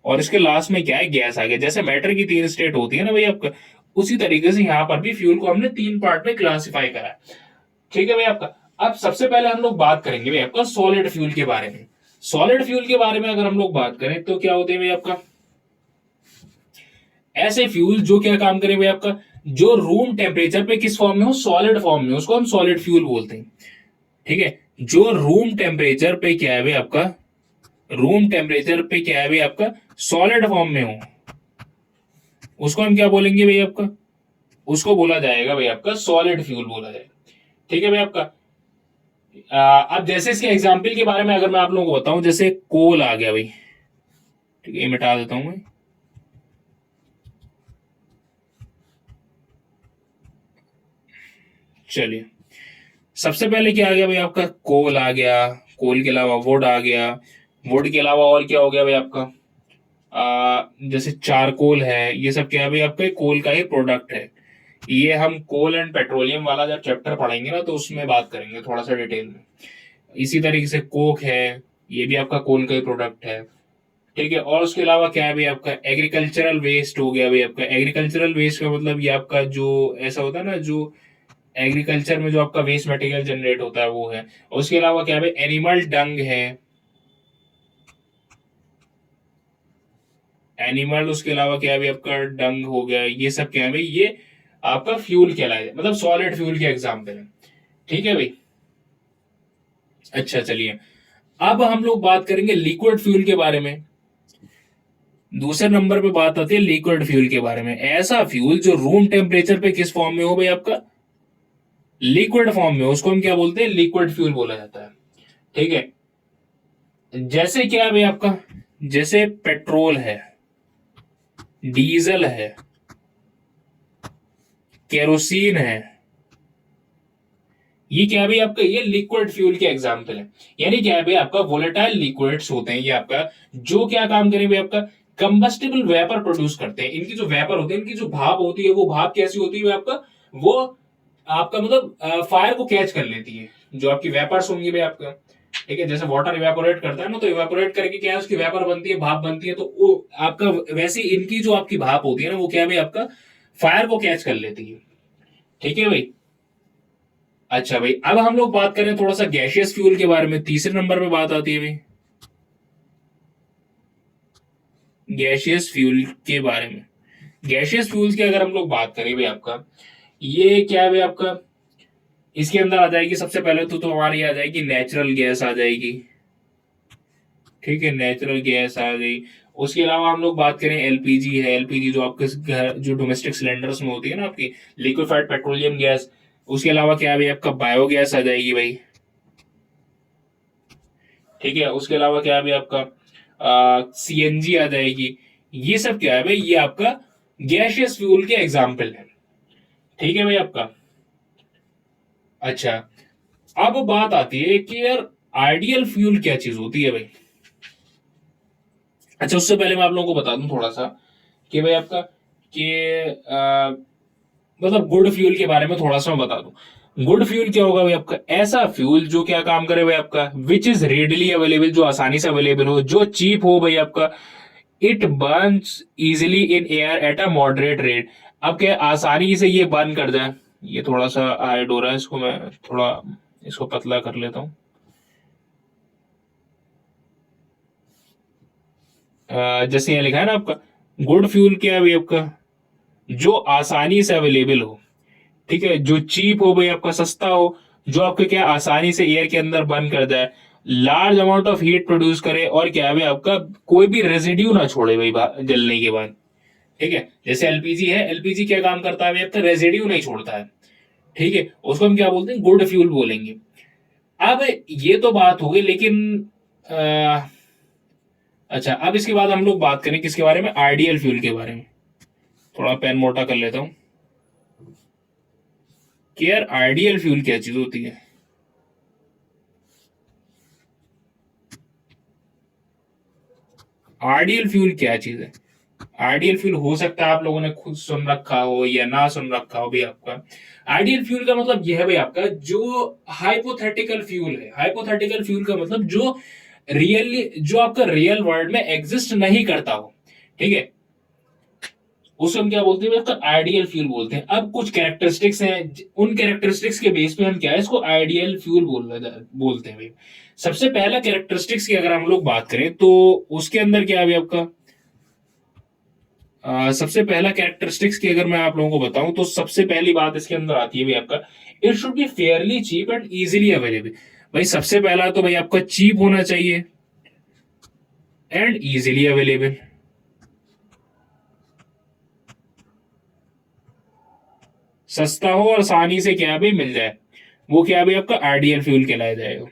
और इसके लास्ट में क्या है, गैस आ गया। जैसे मैटर की तीन स्टेट होती है ना भाई आपका, उसी तरीके से यहाँ पर भी फ्यूल को हमने तीन पार्ट में क्लासिफाई करा है। ठीक है भाई आपका। अब सबसे पहले हम लोग बात करेंगे भाई आपका सॉलिड फ्यूल के बारे में। सॉलिड फ्यूल के बारे में अगर हम लोग बात करें, तो क्या होते हैं भाई आपका, ऐसे फ्यूल जो क्या काम करें भाई आपका, जो रूम टेम्परेचर पे किस फॉर्म में हो, सॉलिड फॉर्म में, उसको हम सॉलिड फ्यूल बोलते हैं। ठीक है, जो रूम टेम्परेचर पे क्या है भाई आपका, रूम टेम्परेचर पे क्या है भाई आपका, सॉलिड फॉर्म में हो, उसको हम क्या बोलेंगे भाई आपका, उसको बोला जाएगा भाई आपका सॉलिड फ्यूल बोला जाएगा। ठीक है भाई आपका। अब जैसे इसके एग्जाम्पल के बारे में अगर मैं आप लोगों को बताऊं, जैसे कोल आ गया भाई, ठीक है, ये मिटा देता हूं मैं। चलिए, सबसे पहले क्या आ गया भाई आपका, कोल आ गया। कोल के अलावा वुड आ गया। वुड के अलावा और क्या हो गया भाई आपका, जैसे चारकोल है। ये सब क्या है भाई आपका, कोल का ही प्रोडक्ट है। ये हम कोल एंड पेट्रोलियम वाला जब चैप्टर पढ़ेंगे ना, तो उसमें बात करेंगे थोड़ा सा डिटेल में। इसी तरीके से कोक है, ये भी आपका कोल का ही प्रोडक्ट है। ठीक है, और उसके अलावा क्या है भाई आपका, एग्रीकल्चरल वेस्ट हो गया भाई आपका। एग्रीकल्चरल वेस्ट का मतलब ये आपका जो ऐसा होता है ना, जो एग्रीकल्चर में जो आपका वेस्ट मटेरियल जनरेट होता है वो है। और उसके अलावा क्या है भाई, एनिमल डंग है, एनिमल। उसके अलावा क्या है भाई आपका, डंग हो गया। ये सब क्या है भाई, ये आपका फ्यूल कहलाए, मतलब सॉलिड फ्यूल के एग्जाम्पल है। ठीक है भाई। अच्छा चलिए, अब हम लोग बात करेंगे लिक्विड फ्यूल के बारे में। दूसरे नंबर पे बात आती है लिक्विड फ्यूल के बारे में। ऐसा फ्यूल जो रूम टेम्परेचर पे किस फॉर्म में हो भाई आपका, लिक्विड फॉर्म में, उसको हम क्या बोलते हैं, लिक्विड फ्यूल बोला जाता है। ठीक है, जैसे क्या है भाई आपका, जैसे पेट्रोल है, डीजल है, केरोसिन है। ये क्या है भाई आपका, ये लिक्विड फ्यूल के एग्जाम्पल है। यानी क्या है भाई आपका, वोलेटाइल लिक्विड्स होते हैं ये आपका, जो क्या काम करें भाई आपका, कंबस्टेबल वेपर प्रोड्यूस करते हैं। इनकी जो वेपर होती है, इनकी जो भाप होती है, वो भाप कैसी होती है भाई आपका, वो आपका मतलब फायर को कैच कर लेती है। जो आपकी वेपर्स होंगी भाई आपका, ठीक है, जैसे वाटर इवेपोरेट करता है ना, तो इवेपोरेट करके क्या है, उसकी वेपर बनती है, भाप बनती है, तो वो आपका वैसे इनकी जो आपकी भाप होती है ना, वो क्या है भाई आपका, फायर को कैच कर लेती है। ठीक है भाई। अच्छा भाई, अब हम लोग बात करें थोड़ा सा गैशियस फ्यूल के बारे में। तीसरे नंबर पे बात आती है भाई गैशियस फ्यूल के बारे में। गैशियस फ्यूल्स की अगर हम लोग बात करें भाई आपका, ये क्या है भाई आपका, इसके अंदर आ जाएगी सबसे पहले तो हमारी आ जाएगी नेचुरल गैस आ जाएगी। ठीक है, नेचुरल गैस आ गई। उसके अलावा हम लोग बात करें, एलपीजी है। एलपीजी जो आपके घर जो डोमेस्टिक सिलेंडर्स में होती है ना आपकी, लिक्विफाइड पेट्रोलियम गैस। उसके अलावा क्या है भाई, आपका बायोगैस आ जाएगी भाई। ठीक है, उसके अलावा क्या है भाई, आपका सीएनजी आ जाएगी। ये सब क्या है भाई, ये आपका गैसियस फ्यूल के एग्जाम्पल है। ठीक है भाई आपका। अच्छा, अब बात आती है कि यार आइडियल फ्यूल क्या चीज होती है भाई। अच्छा, उससे पहले मैं आप लोगों को बता दूं थोड़ा सा कि भाई आपका कि मतलब गुड फ्यूल के बारे में थोड़ा सा मैं बता दूं। गुड फ्यूल क्या होगा भाई आपका, ऐसा फ्यूल जो क्या काम करे भाई आपका, विच इज रेडली अवेलेबल, जो आसानी से अवेलेबल हो, जो चीप हो भाई आपका। It Burns easily in air at a moderate rate. अब क्या आसानी से ये बर्न कर जाए। ये थोड़ा सा हाइड हो रहा है, इसको मैं थोड़ा इसको पतला कर लेता हूँ। जैसे ये लिखा है ना आपका, गुड फ्यूल क्या है भाई आपका, जो आसानी से अवेलेबल हो। ठीक है, जो चीप हो भाई आपका, सस्ता हो, जो आपके क्या आसानी से एयर के अंदर बर्न कर जाए, large amount of heat produce करे, और क्या है भाई आपका, कोई भी रेजिड्यू ना छोड़े भाई जलने के बाद। ठीक है, जैसे एलपीजी है, एलपीजी क्या काम करता है भाई आपका, रेजिड्यू नहीं छोड़ता है। ठीक है, उसको हम क्या बोलते हैं, गुड फ्यूल बोलेंगे। अब ये तो बात हो गई, लेकिन अ, अच्छा, अब इसके बाद हम लोग बात करें किसके बारे में, आइडियल फ्यूल के बारे में। थोड़ा पेन मोटा कर लेता हूं कि यार आइडियल फ्यूल क्या चीज होती है। आइडियल फ्यूल क्या चीज है। आइडियल फ्यूल हो सकता है आप लोगों ने खुद सुन रखा हो या ना सुन रखा हो भी आपका। आइडियल फ्यूल का मतलब यह है भाई आपका, जो हाइपोथेटिकल फ्यूल है। हाइपोथेटिकल फ्यूल का मतलब जो रियली, जो आपका रियल वर्ल्ड में एग्जिस्ट नहीं करता हो। ठीक है, उसको हम क्या बोलते हैं, आपका आइडियल फ्यूल बोलते हैं। अब कुछ कैरेक्टरिस्टिक्स हैं, उन कैरेक्टरिस्टिक्स के बेस पे हम क्या है, इसको आइडियल फ्यूल बोलते हैं भाई। सबसे पहला कैरेक्टरिस्टिक्स की अगर हम लोग बात करें तो उसके अंदर क्या है भाई आपका, सबसे पहला कैरेक्टरिस्टिक्स की अगर मैं आप लोगों को बताऊं तो सबसे पहली बात इसके अंदर आती है भाई आपका, it should be fairly cheap and easily available. भाई सबसे पहला तो भाई आपका चीप होना चाहिए एंड इजीली अवेलेबल। सस्ता हो और आसानी से क्या भी मिल जाए, वो क्या भी आपका आइडियल फ्यूल कहलाया जाएगा।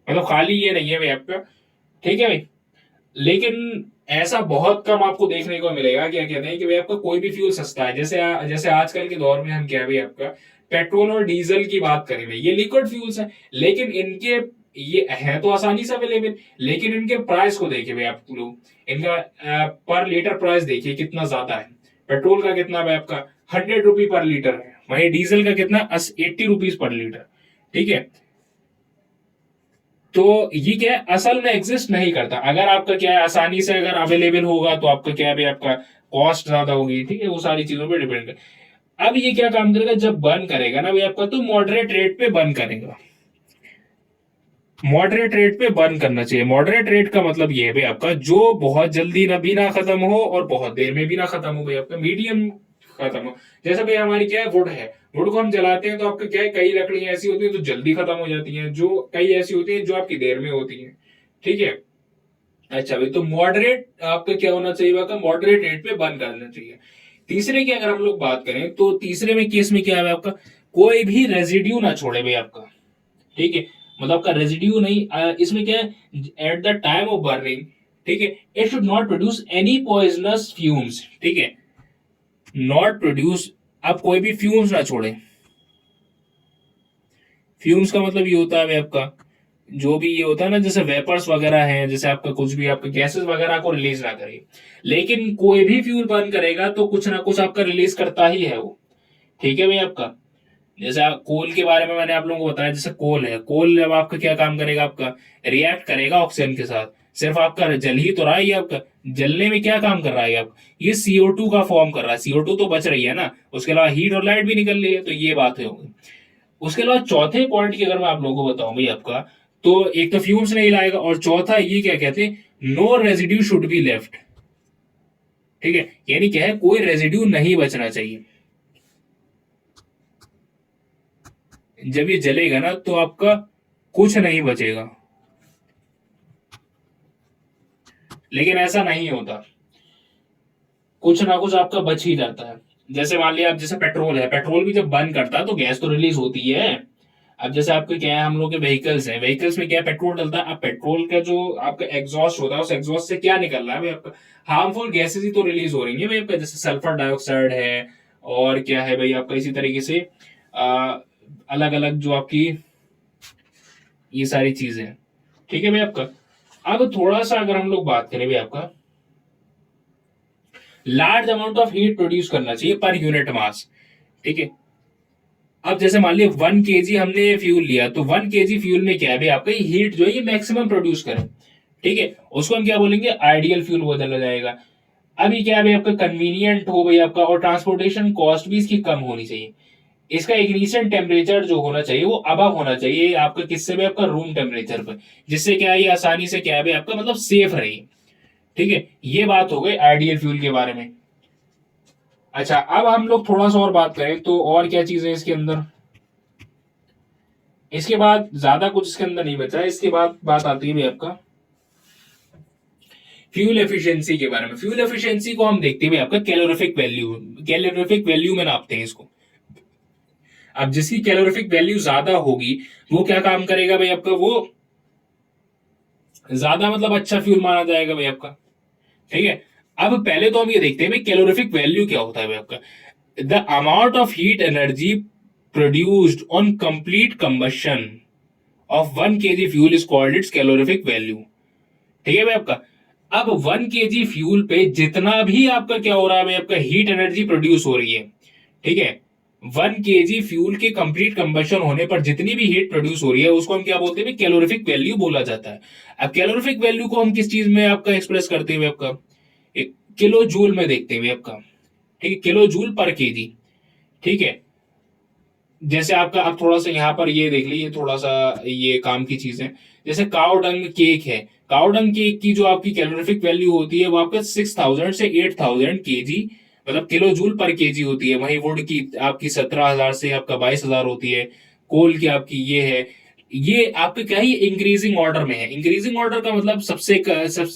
मतलब खाली ये नहीं है भाई आपका। ठीक है भाई, लेकिन ऐसा बहुत कम आपको देखने को मिलेगा, क्या कहते हैं कि भाई आपका कोई भी फ्यूल सस्ता है। जैसे आजकल के दौर में हम क्या भाई आपका पेट्रोल और डीजल की बात करें भाई, ये लिक्विड फ्यूल्स हैं, लेकिन इनके ये है तो आसानी से अवेलेबल, लेकिन इनके प्राइस को देखिए भाई आप लोग, इनका पर लीटर प्राइस देखिए कितना ज्यादा है। पेट्रोल का कितना भाई आपका 100 रुपी पर लीटर है, वहीं डीजल का कितना 80 रुपीज पर लीटर। ठीक है, तो ये क्या है, असल में एग्जिस्ट नहीं करता। अगर आपका क्या है आसानी से अगर अवेलेबल होगा तो आपका क्या है भाई, आपका कॉस्ट ज्यादा होगी। ठीक है, वो सारी चीजों पे डिपेंड कर। अब ये क्या काम करेगा, जब बर्न करेगा ना भाई आपका, तो मॉडरेट रेट पे बर्न करेगा। मॉडरेट रेट पे बर्न करना चाहिए। मॉडरेट रेट का मतलब ये है भाई आपका, जो बहुत जल्दी ना भी ना खत्म हो और बहुत देर में भी ना खत्म हो भाई आपका, मीडियम खत्म हो। जैसे भाई हमारी क्या है, वुड है, वुड को हम जलाते हैं तो आपका क्या है, कई लकड़ियां ऐसी होती है जो जल्दी खत्म हो जाती हैं, जो कई ऐसी होती है जो आपकी देर में होती है। ठीक है, अच्छा भाई, तो मॉडरेट आपका क्या होना चाहिए, आपका मॉडरेट रेट पे बर्न करना चाहिए। तीसरे की अगर हम लोग बात करें तो तीसरे में केस में क्या है आपका, कोई भी रेजिड्यू ना छोड़े भाई आपका। ठीक है, मतलब आपका रेजिड्यू नहीं, इसमें क्या है, at the time of burning. ठीक है, it should not produce any poisonous fumes. ठीक है, नॉट प्रोड्यूस, आप कोई भी फ्यूम्स ना छोड़े। फ्यूम्स का मतलब ये होता है भाई आपका, जो भी ये होता है ना, जैसे वेपर्स वगैरह हैं, जैसे आपका कुछ भी आपके गैसेस वगैरह को रिलीज ना करे। लेकिन कोई भी फ्यूल बर्न करेगा तो कुछ ना कुछ आपका रिलीज करता ही है वो। ठीक है भाई आपका, जैसे कोल के बारे में मैंने आप लोगों को बताया, जैसे कोल है, कोल अब आपका क्या काम करेगा, आपका रिएक्ट करेगा ऑक्सीजन के साथ। सिर्फ आपका जल ही तो रहा है ये आपका, जलने में क्या काम कर रहा है आप, ये CO2 का फॉर्म कर रहा है। CO2 तो बच रही है ना, उसके अलावा हीट और लाइट भी निकल रही है, तो ये बात होगी। उसके अलावा चौथे पॉइंट की अगर मैं आप लोगों को बताऊं भाई आपका, तो एक तो फ्यूम्स नहीं लाएगा, और चौथा ये क्या कहते हैं, no residue should be left. ठीक है, यानी क्या है, कोई रेजिड्यू नहीं बचना चाहिए। जब ये जलेगा ना तो आपका कुछ नहीं बचेगा। लेकिन ऐसा नहीं होता, कुछ ना कुछ आपका बच ही जाता है। जैसे मान लिया आप, जैसे पेट्रोल है, पेट्रोल भी जब बर्न करता है तो गैस तो रिलीज होती है। अब जैसे आपके क्या है, हम लोग के व्हीकल्स हैं, व्हीकल्स में क्या है, पेट्रोल डलता है। अब पेट्रोल का जो आपका एग्जॉस्ट होता है, उस एग्जॉस्ट से क्या निकल रहा है भाई आपका, हार्मफुल गैसेज ही तो रिलीज हो रही है भाई आपका, जैसे सल्फर डाइऑक्साइड है, और क्या है भाई आपका, इसी तरीके से अलग अलग जो आपकी ये सारी चीजें हैं। ठीक है भाई आपका। अब थोड़ा सा अगर हम लोग बात करें भाई आपका, large amount of heat produce करना चाहिए पर यूनिट मास। ठीक है। अब जैसे मान लिया 1 kg हमने फ्यूल लिया, तो 1 kg फ्यूल में क्या है भाई आपका, हीट जो है ये मैक्सिमम प्रोड्यूस करे। ठीक है, उसको हम क्या बोलेंगे, आइडियल फ्यूल बदला जाएगा। अभी क्या है भाई आपका, कन्वीनियंट हो भाई आपका, और ट्रांसपोर्टेशन कॉस्ट भी इसकी कम होनी चाहिए। इसका इग्निशन टेम्परेचर जो होना चाहिए वो अबव होना चाहिए आपका, किससे भी आपका, रूम टेम्परेचर पर, जिससे क्या है ये आसानी से क्या है भाई आपका, मतलब सेफ रहे। ठीक है, ये बात हो गई आइडियल फ्यूल के बारे में। अच्छा, अब हम लोग थोड़ा सा और बात करें तो और क्या चीज है इसके अंदर, इसके बाद ज्यादा कुछ इसके अंदर नहीं बचा है। इसके बाद बात आती है भाई आपका फ्यूल एफिशिएंसी के बारे में। फ्यूल एफिशिएंसी को हम देखते हैं भाई आपका कैलोरीफिक वैल्यू, कैलोरीफिक वैल्यू में नापते हैं इसको। अब जिसकी कैलोरीफिक वैल्यू ज्यादा होगी वो क्या काम करेगा भाई आपका, वो ज्यादा मतलब अच्छा फ्यूल माना जाएगा भाई आपका। ठीक है, अब पहले तो हम ये देखते हैं भाई कैलोरीफिक वैल्यू क्या होता है भाई आपका। The amount of heat energy produced on complete combustion of 1 kg fuel is called its calorific value. ठीक है भाई आपका। अब 1 kg फ्यूल पे जितना भी आपका क्या हो रहा है भाई आपका, हीट एनर्जी प्रोड्यूस हो रही है। ठीक है, 1 kg फ्यूल के कंप्लीट कंबशन होने पर जितनी भी हीट प्रोड्यूस हो रही है उसको हम क्या बोलते हैं, कैलोरीफिक वैल्यू बोला जाता है। अब कैलोरीफिक वैल्यू को हम किस चीज में आपका एक्सप्रेस करते हुए आपका, एक किलो जूल में देखते हुए आपका। ठीक है, किलो जूल पर केजी। ठीक है, जैसे आपका, अब थोड़ा सा यहाँ पर ये देख लीजिए, थोड़ा सा ये काम की चीज है। जैसे काउडंग केक है, काउडंग केक की जो आपकी कैलोरीफिक वैल्यू होती है वो आपका 6,000 से 8,000 केजी, मतलब किलो जूल पर केजी होती है। वहीं वुड की आपकी 17,000 से आपका 22,000 होती है। कोल की आपकी ये है, ये आपके क्या है, इंक्रीजिंग ऑर्डर में है। इंक्रीजिंग ऑर्डर का मतलब सबसे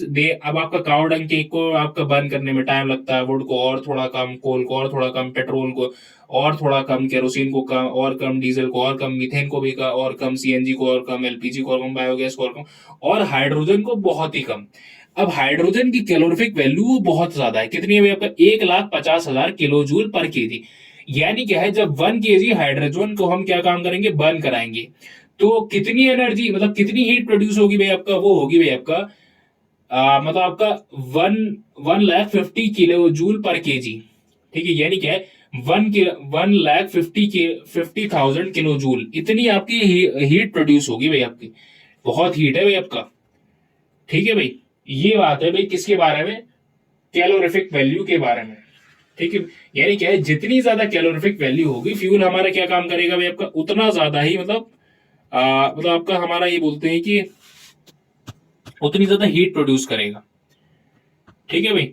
दे, अब आपका काउडंग केक को आपका बर्न करने में टाइम लगता है, वुड को और थोड़ा कम, कोल को और थोड़ा कम, पेट्रोल को और थोड़ा कम, केरोसिन को कम और कम, डीजल को और कम, मीथेन को भी और कम, सीएनजी को और कम, एलपीजी को और कम, बायोगैस को और कम, और हाइड्रोजन को बहुत ही कम। अब हाइड्रोजन की कैलोरीफिक वैल्यू वो बहुत ज्यादा है, कितनी है आपका, 1,50,000 किलो जूल पर केजी। यानी क्या है, जब 1 kg हाइड्रोजन को हम क्या काम करेंगे, बर्न कराएंगे, तो कितनी एनर्जी, मतलब कितनी हीट प्रोड्यूस होगी भाई आपका, वो होगी भाई आपका मतलब आपका 1,50,000 पर केजी। ठीक है, यानी क्या है, 1,50,000 किलो जूल, इतनी आपकी हीट प्रोड्यूस होगी भाई आपकी। बहुत हीट है भाई आपका। ठीक है भाई, ये बात है भाई किसके बारे में, कैलोरीफिक वैल्यू के बारे में। ठीक है, यानी क्या है, जितनी ज्यादा कैलोरीफिक वैल्यू होगी फ्यूल हमारा क्या काम करेगा भाई आपका, उतना ज्यादा ही मतलब मतलब आपका हमारा ये बोलते हैं कि उतनी ज्यादा हीट प्रोड्यूस करेगा। ठीक है भाई।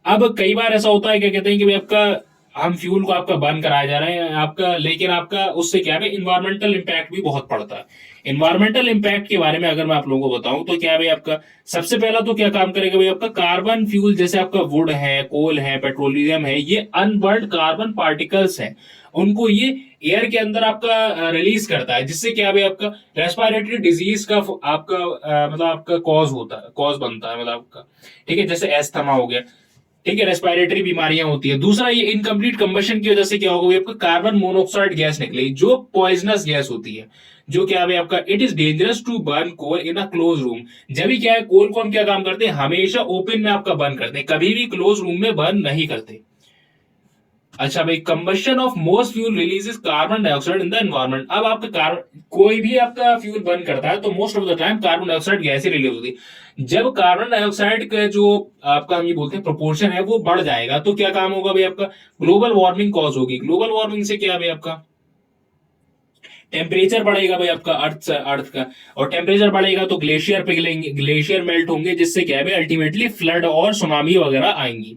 अब कई बार ऐसा होता है, क्या कहते हैं कि भाई आपका, हम फ्यूल को आपका बर्न कराया जा रहा है आपका, लेकिन आपका उससे क्या है, इन्वायरमेंटल इंपैक्ट भी बहुत पड़ता है। इन्वायरमेंटल इंपैक्ट के बारे में अगर मैं आप लोगों को बताऊं तो क्या है भाई आपका, सबसे पहला तो क्या काम करेगा भाई आपका, कार्बन फ्यूल, जैसे आपका वुड है, कोल है, पेट्रोलियम है, ये अनबर्न्ड कार्बन पार्टिकल्स हैं, उनको ये एयर के अंदर आपका रिलीज करता है, जिससे क्या भाई आपका रेस्पिरेटरी डिजीज का आपका मतलब आपका कॉज होता है, कॉज बनता है मतलब आपका। ठीक है, जैसे एस्थमा हो गया। ठीक है, रेस्पिरेटरी बीमारियां होती है। दूसरा, ये इनकम्प्लीट कंबशन की वजह से क्या होगा, आपका कार्बन मोनोऑक्साइड गैस निकलेगी, जो पॉइजनस गैस होती है, जो क्या है आपका, it is dangerous to burn coal in a close room. जब भी क्या है, कोल को हम क्या काम करते हैं, हमेशा ओपन में आपका बर्न करते हैं, कभी भी क्लोज रूम में बर्न नहीं करते। अच्छा भाई, combustion of most fuel releases carbon dioxide in the environment. अब आपका कार्बन, कोई भी आपका फ्यूल बर्न करता है तो most of the time carbon dioxide gas he release होती है। जब कार्बन डाइऑक्साइड का जो आपका हम ये बोलते हैं प्रोपोर्शन है वो बढ़ जाएगा, तो क्या काम होगा भाई आपका, ग्लोबल वार्मिंग कॉज होगी। ग्लोबल वार्मिंग से क्या भाई आपका, टेम्परेचर बढ़ेगा भाई आपका, अर्थ का, और टेम्परेचर बढ़ेगा तो ग्लेशियर पिघलेंगे, ग्लेशियर मेल्ट होंगे, जिससे क्या है भाई अल्टीमेटली फ्लड और सुनामी वगैरह आएंगी।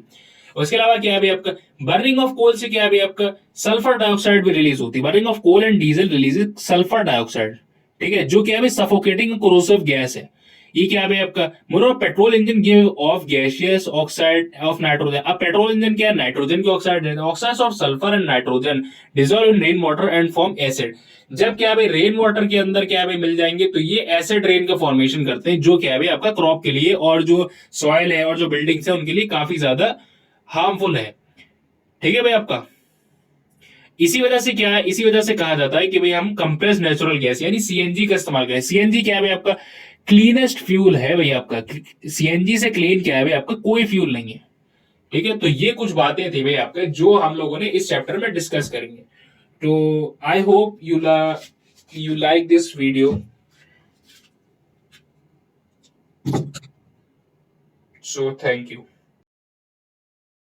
उसके अलावा क्या है भाई आपका, बर्निंग ऑफ कोल से क्या है भाई आपका, सल्फर डाइऑक्साइड भी रिलीज होती है। Burning of coal and diesel release sulphur dioxide. ठीक है, जो क्या है भाई सफोकेटिंग कोरोसिव गैस है। ये क्या है आपका, more petrol engine give off gaseous oxide of nitrogen. अब पेट्रोल इंजन क्या है, नाइट्रोजन के ऑक्साइड रहते हैं, oxides of sulphur and nitrogen dissolve in rain water and form acid. जब क्या है रेन वाटर के अंदर क्या है मिल जाएंगे तो ये एसिड रेन का फॉर्मेशन करते हैं, जो क्या है आपका क्रॉप के लिए और जो सॉइल है और जो बिल्डिंग्स है उनके लिए काफी ज्यादा हार्मफुल है। ठीक है भाई आपका। इसी वजह से क्या है, इसी वजह से कहा जाता है कि भाई हम कंप्रेस नेचुरल गैस यानी सीएनजी का इस्तेमाल करें। सीएनजी क्या है भाई आपका, क्लीनेस्ट फ्यूल है भाई आपका। सीएनजी से क्लीन क्या है भाई आपका, कोई फ्यूल नहीं है। ठीक है, तो ये कुछ बातें थी भाई आपके जो हम लोगों ने इस चैप्टर में डिस्कस करेंगे। तो I hope you like this video. So thank you.